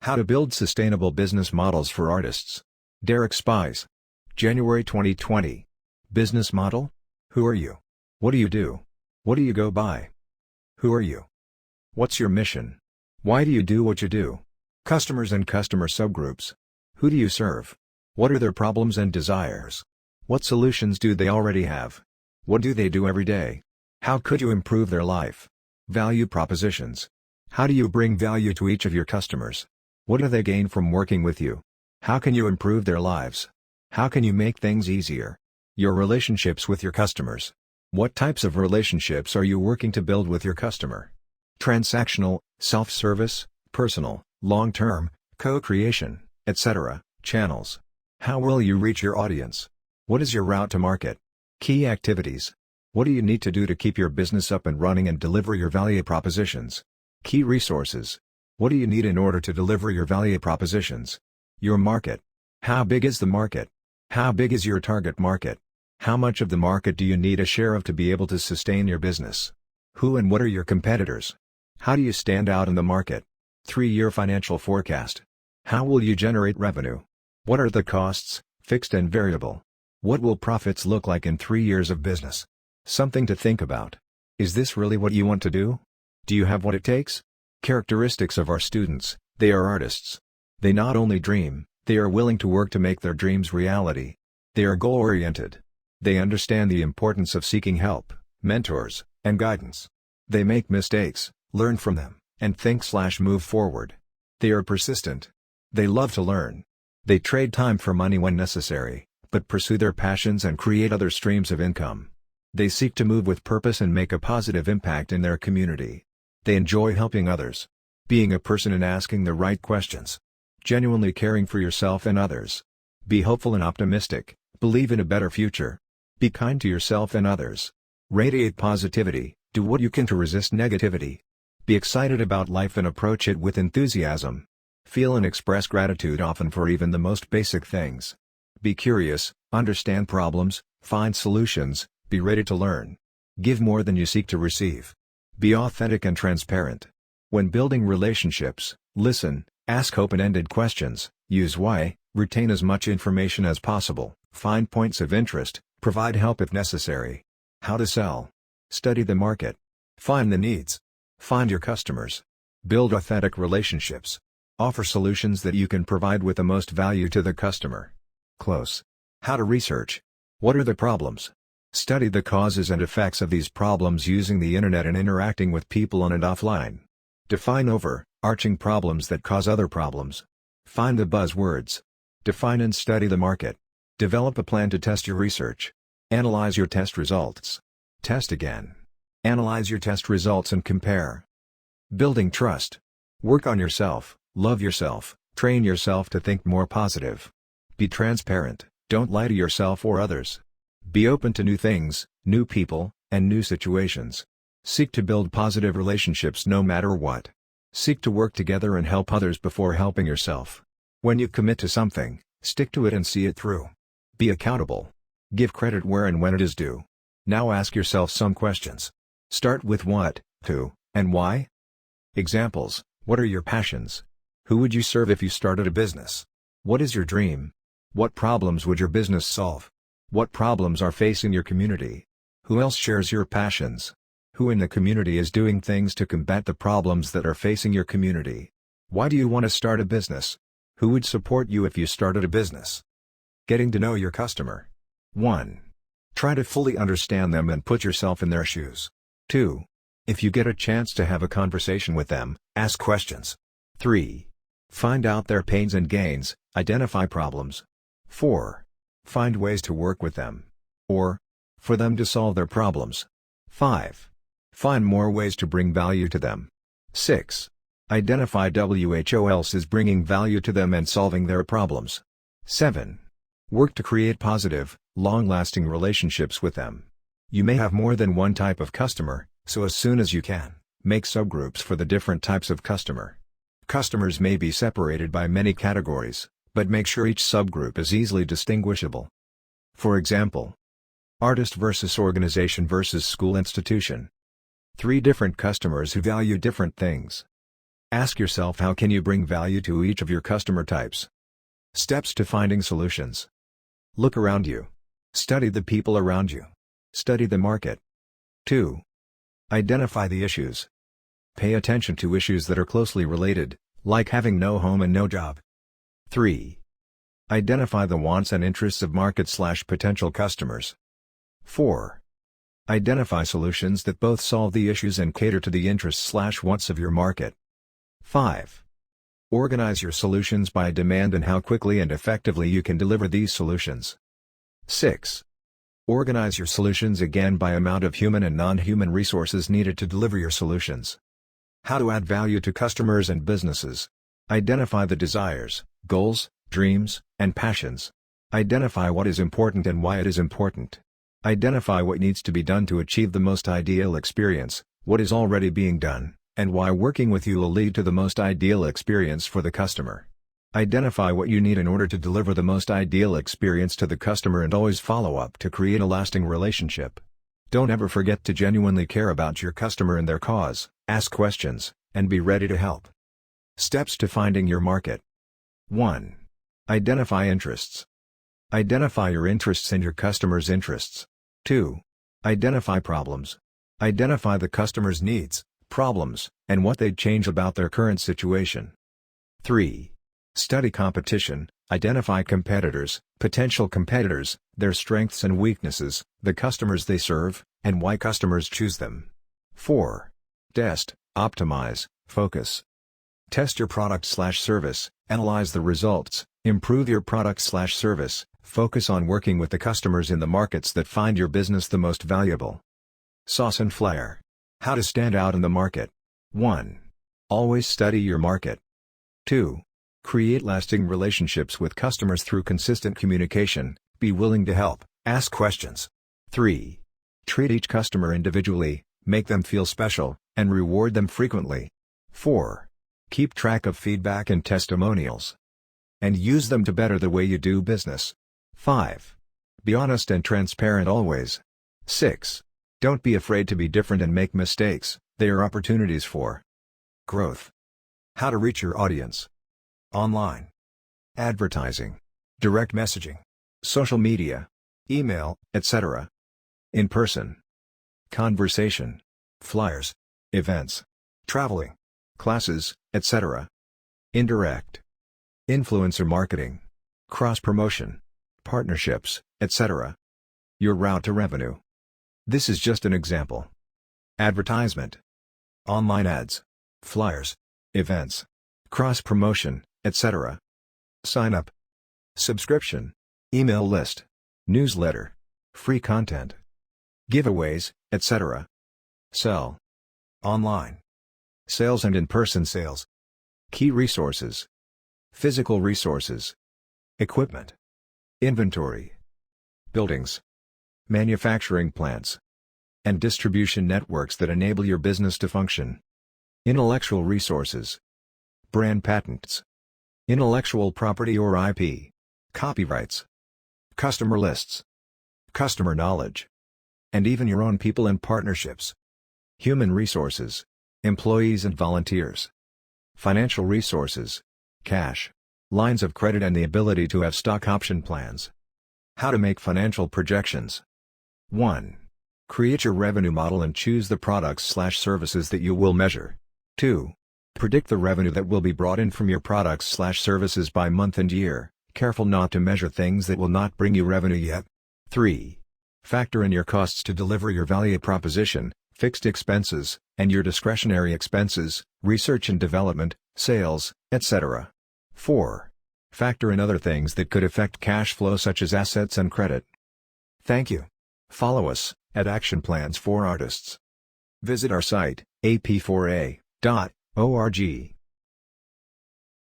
How to Build Sustainable Business Models for Artists. Derek Spies. January 2020. Business model? Who are you? What do you do? What do you go by? Who are you? What's your mission? Why do you do what you do? Customers and customer subgroups. Who do you serve? What are their problems and desires? What solutions do they already have? What do they do every day? How could you improve their life? Value propositions. How do you bring value to each of your customers? What do they gain from working with you? How can you improve their lives? How can you make things easier? Your relationships with your customers. What types of relationships are you working to build with your customer? Transactional, self-service, personal, long-term, co-creation, etc. Channels. How will you reach your audience? What is your route to market? Key activities. What do you need to do to keep your business up and running and deliver your value propositions? Key resources. What do you need in order to deliver your value propositions? Your market. How big is the market? How big is your target market? How much of the market do you need a share of to be able to sustain your business? Who and what are your competitors? How do you stand out in the market? 3-year financial forecast. How will you generate revenue? What are the costs, fixed and variable? What will profits look like in 3 years of business? Something to think about. Is this really what you want to do? Do you have what it takes? Characteristics of our students: they are artists. They not only dream, they are willing to work to make their dreams reality. They are goal-oriented. They understand the importance of seeking help, mentors, and guidance. They make mistakes, learn from them, and think/move forward. They are persistent. They love to learn. They trade time for money when necessary, but pursue their passions and create other streams of income. They seek to move with purpose and make a positive impact in their community. They enjoy helping others. Being a person and asking the right questions. Genuinely caring for yourself and others. Be hopeful and optimistic, believe in a better future. Be kind to yourself and others. Radiate positivity, do what you can to resist negativity. Be excited about life and approach it with enthusiasm. Feel and express gratitude often for even the most basic things. Be curious, understand problems, find solutions, be ready to learn. Give more than you seek to receive. Be authentic and transparent. When building relationships, listen, ask open-ended questions, use why, retain as much information as possible, find points of interest, provide help if necessary. How to sell. Study the market. Find the needs. Find your customers. Build authentic relationships. Offer solutions that you can provide with the most value to the customer. Close. How to research. What are the problems? Study the causes and effects of these problems using the internet and interacting with people on and offline. Define overarching problems that cause other problems. Find the buzzwords. Define and study the market. Develop a plan to test your research. Analyze your test results. Test again. Analyze your test results and compare. Building trust. Work on yourself, love yourself, train yourself to think more positive. Be transparent, don't lie to yourself or others. Be open to new things, new people, and new situations. Seek to build positive relationships no matter what. Seek to work together and help others before helping yourself. When you commit to something, stick to it and see it through. Be accountable. Give credit where and when it is due. Now ask yourself some questions. Start with what, who, and why. Examples: what are your passions? Who would you serve if you started a business? What is your dream? What problems would your business solve? What problems are facing your community? Who else shares your passions? Who in the community is doing things to combat the problems that are facing your community? Why do you want to start a business? Who would support you if you started a business? Getting to know your customer. 1. Try to fully understand them and put yourself in their shoes. 2. If you get a chance to have a conversation with them, ask questions. 3. Find out their pains and gains, identify problems. 4. Find ways to work with them. Or, for them to solve their problems. 5. Find more ways to bring value to them. 6. Identify who else is bringing value to them and solving their problems. 7. Work to create positive, long-lasting relationships with them. You may have more than one type of customer, so as soon as you can, make subgroups for the different types of customer. Customers may be separated by many categories, but make sure each subgroup is easily distinguishable. For example, artist versus organization versus school institution. 3 different customers who value different things. Ask yourself, how can you bring value to each of your customer types? Steps to finding solutions. Look around you. Study the people around you. Study the market. 2. Identify the issues. Pay attention to issues that are closely related, like having no home and no job. 3. Identify the wants and interests of market/potential customers. 4. Identify solutions that both solve the issues and cater to the interests/wants of your market. 5. Organize your solutions by demand and how quickly and effectively you can deliver these solutions. 6. Organize your solutions again by amount of human and non-human resources needed to deliver your solutions. How to add value to customers and businesses. Identify the desires, goals, dreams, and passions. Identify what is important and why it is important. Identify what needs to be done to achieve the most ideal experience, what is already being done, and why working with you will lead to the most ideal experience for the customer. Identify what you need in order to deliver the most ideal experience to the customer, and always follow up to create a lasting relationship. Don't ever forget to genuinely care about your customer and their cause, ask questions, and be ready to help. Steps to finding your market. 1. Identify interests. Identify your interests and your customer's interests. 2. Identify problems. Identify the customer's needs, problems, and what they'd change about their current situation. 3. Study competition. Identify competitors, potential competitors, their strengths and weaknesses, the customers they serve, and why customers choose them. 4. Test, optimize, focus. Test your product/service, analyze the results, improve your product/service, focus on working with the customers in the markets that find your business the most valuable. Sauce and flair. How to stand out in the market. 1. Always study your market. 2. Create lasting relationships with customers through consistent communication, be willing to help, ask questions. 3. Treat each customer individually, make them feel special, and reward them frequently. 4. Keep track of feedback and testimonials, and use them to better the way you do business. 5. Be honest and transparent always. 6. Don't be afraid to be different and make mistakes, they are opportunities for growth. How to reach your audience. Online. Advertising. Direct messaging. Social media. Email, etc. In person. Conversation. Flyers. Events. Traveling. Classes, etc. Indirect. Influencer marketing. Cross-promotion. Partnerships, etc. Your route to revenue. This is just an example. Advertisement. Online ads. Flyers. Events. Cross-promotion, etc. Sign up. Subscription. Email list. Newsletter. Free content. Giveaways, etc. Sell. Online. Sales and in-person sales. Key resources. Physical resources. Equipment. Inventory. Buildings. Manufacturing plants. And distribution networks that enable your business to function. Intellectual resources. Brand patents. Intellectual property or IP. Copyrights. Customer lists. Customer knowledge. And even your own people and partnerships. Human resources. Employees and volunteers. Financial resources. Cash. Lines of credit and the ability to have stock option plans. How to make financial projections. 1. Create your revenue model and choose the products/services that you will measure. 2. Predict the revenue that will be brought in from your products/services by month and year, careful not to measure things that will not bring you revenue yet. 3. Factor in your costs to deliver your value proposition, fixed expenses, and your discretionary expenses, research and development, sales, etc. 4. Factor in other things that could affect cash flow such as assets and credit. Thank you. Follow us at Action Plans for Artists. Visit our site, ap4a.org.